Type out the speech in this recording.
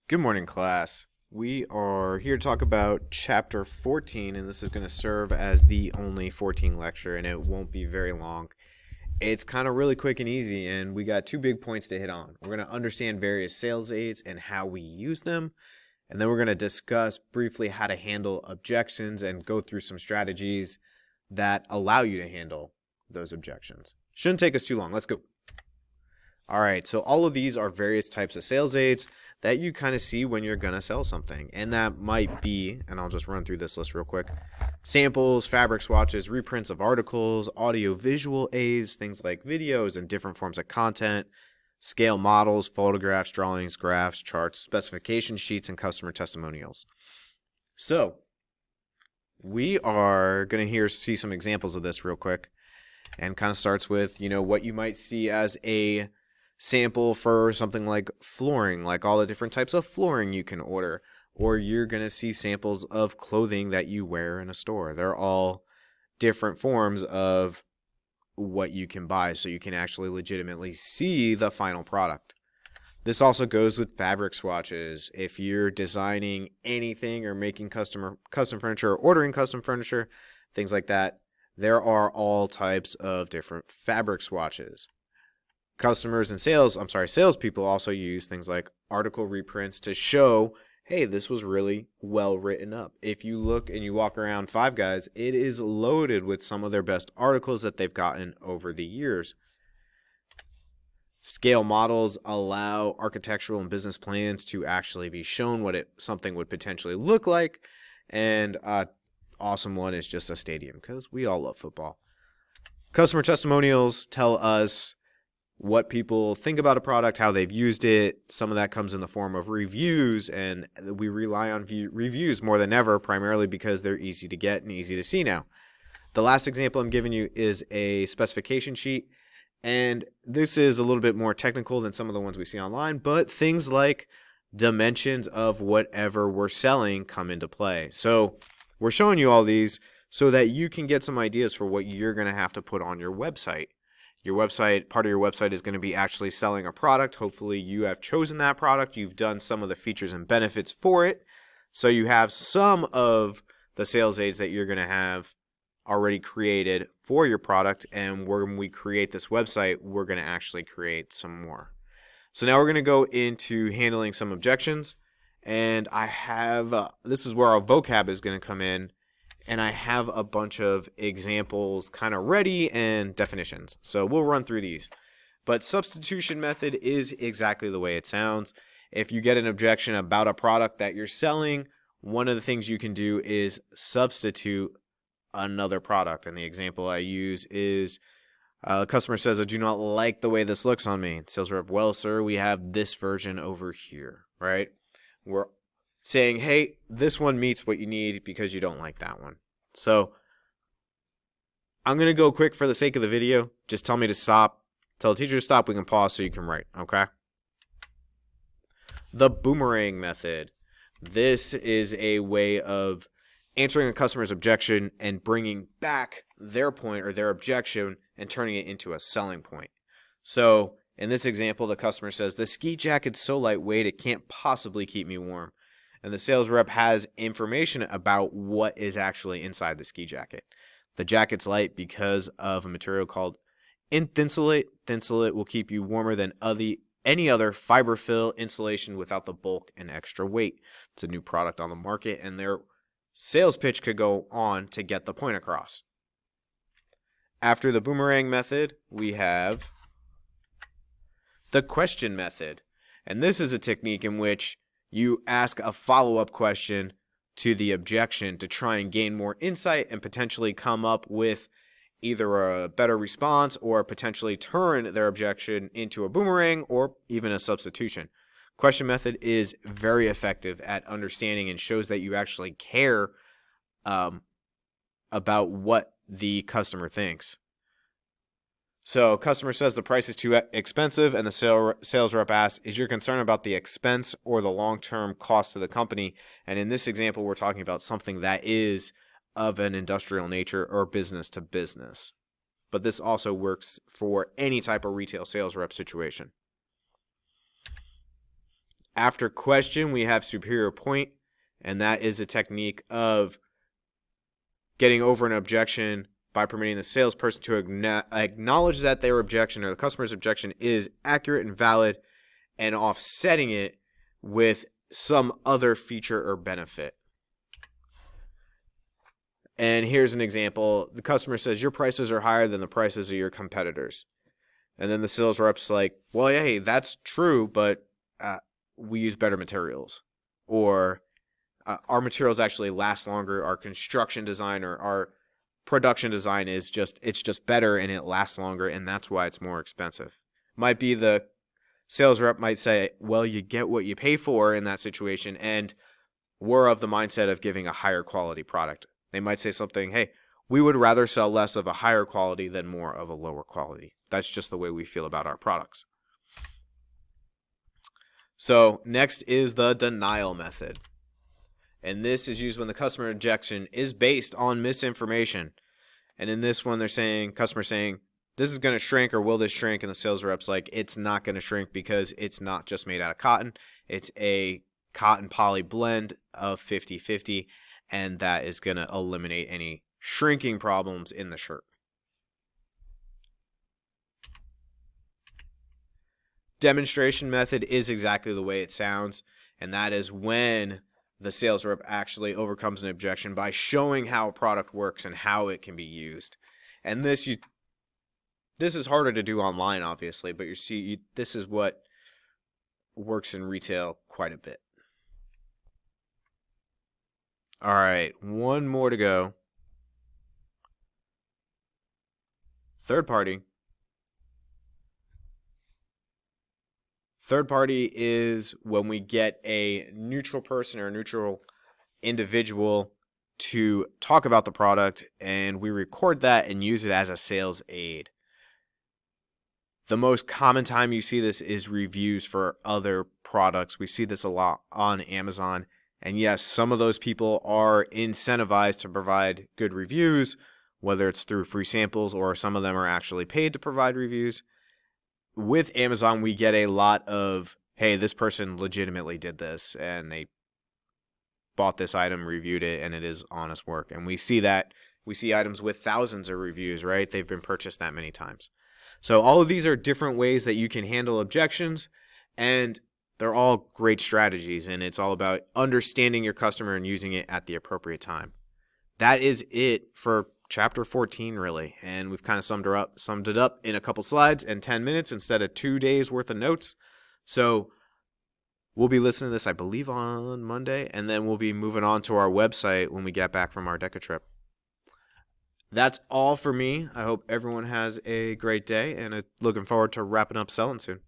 Good morning, class. We are here to talk about chapter 14, and this is going to serve as the only 14 lecture, and it won't be very long. It's kind of really quick and easy, and we got two big points to hit on. We're going to understand various sales aids and how we use them, and then we're going to discuss briefly how to handle objections and go through some strategies that allow you to handle those objections. Shouldn't take us too long. Let's go. All right, so all of these are various types of sales aids that you kind of see when you're going to sell something. And that might be, and I'll just run through this list real quick, samples, fabric swatches, reprints of articles, audio-visual aids, things like videos and different forms of content, scale models, photographs, drawings, graphs, charts, specification sheets, and customer testimonials. So we are going to see some examples of this real quick, and kind of starts with, what you might see as a sample for something like flooring, like all the different types of flooring you can order, or you're going to see samples of clothing that you wear in a store. They're all different forms of what you can buy, so you can actually legitimately see the final product. This also goes with fabric swatches. If you're designing anything or making custom furniture or ordering custom furniture, things like that, there are all types of different fabric swatches. Salespeople also use things like article reprints to show, hey, this was really well written up. If you look and you walk around Five Guys, it is loaded with some of their best articles that they've gotten over the years. Scale models allow architectural and business plans to actually be shown what something would potentially look like. And awesome one is just a stadium, because we all love football. Customer testimonials tell us what people think about a product, how they've used it. Some of that comes in the form of reviews, and we rely on reviews more than ever, primarily because they're easy to get and easy to see now. The last example I'm giving you is a specification sheet, and this is a little bit more technical than some of the ones we see online, but things like dimensions of whatever we're selling come into play. So we're showing you all these so that you can get some ideas for what you're going to have to put on your website. Part of your website is going to be actually selling a product. Hopefully you have chosen that product. You've done some of the features and benefits for it. So you have some of the sales aids that you're going to have already created for your product. And when we create this website, we're going to actually create some more. So now we're going to go into handling some objections. And I have, this is where our vocab is going to come in. And I have a bunch of examples kind of ready and definitions. So we'll run through these. But substitution method is exactly the way it sounds. If you get an objection about a product that you're selling, one of the things you can do is substitute another product. And the example I use is a customer says, I do not like the way this looks on me. Sales rep, well, sir, we have this version over here, right? We're saying, hey, this one meets what you need because you don't like that one. So I'm going to go quick for the sake of the video. Just tell me to stop. Tell the teacher to stop. We can pause so you can write, okay? The boomerang method. This is a way of answering a customer's objection and bringing back their point or their objection and turning it into a selling point. So in this example, the customer says, the ski jacket's so lightweight it can't possibly keep me warm. And the sales rep has information about what is actually inside the ski jacket. The jacket's light because of a material called Thinsulate. Thinsulate will keep you warmer than any other fiber fill insulation without the bulk and extra weight. It's a new product on the market, and their sales pitch could go on to get the point across. After the boomerang method, we have the question method. And this is a technique in which you ask a follow-up question to the objection to try and gain more insight and potentially come up with either a better response or potentially turn their objection into a boomerang or even a substitution. Question method is very effective at understanding and shows that you actually care about what the customer thinks. So customer says the price is too expensive, and the sales rep asks, is your concern about the expense or the long-term cost to the company? And in this example, we're talking about something that is of an industrial nature or business to business. But this also works for any type of retail sales rep situation. After question, we have superior point, and that is a technique of getting over an objection by permitting the salesperson to acknowledge that their objection or the customer's objection is accurate and valid, and offsetting it with some other feature or benefit. And here's an example. The customer says, your prices are higher than the prices of your competitors. And then the sales rep's like, well, hey, that's true, but we use better materials. Or our materials actually last longer. Our construction design or our production design is just better and it lasts longer, and that's why it's more expensive. Might be the sales rep might say, well, you get what you pay for in that situation, and we're of the mindset of giving a higher quality product. They might say something, hey, we would rather sell less of a higher quality than more of a lower quality. That's just the way we feel about our products. So next is the denial method. And this is used when the customer objection is based on misinformation. And in this one, they're saying, customer saying, this is going to shrink, or will this shrink? And the sales rep's like, it's not going to shrink because it's not just made out of cotton. It's a cotton poly blend of 50-50, and that is going to eliminate any shrinking problems in the shirt. Demonstration method is exactly the way it sounds, and that is when the sales rep actually overcomes an objection by showing how a product works and how it can be used. And this is harder to do online, obviously, but this is what works in retail quite a bit. All right, one more to go. Third party. Third party is when we get a neutral person or a neutral individual to talk about the product, and we record that and use it as a sales aid. The most common time you see this is reviews for other products. We see this a lot on Amazon. And yes, some of those people are incentivized to provide good reviews, whether it's through free samples or some of them are actually paid to provide reviews. With Amazon, we get a lot of, hey, this person legitimately did this and they bought this item, reviewed it, and it is honest work. And we see items with thousands of reviews, right? They've been purchased that many times. So all of these are different ways that you can handle objections, and they're all great strategies, and it's all about understanding your customer and using it at the appropriate time. That is it for Chapter 14, really, and we've kind of summed it up in a couple slides and 10 minutes instead of 2 days worth of notes. So we'll be listening to this, I believe, on Monday, and then we'll be moving on to our website when we get back from our DECA trip. That's all for me. I hope everyone has a great day, and looking forward to wrapping up selling soon.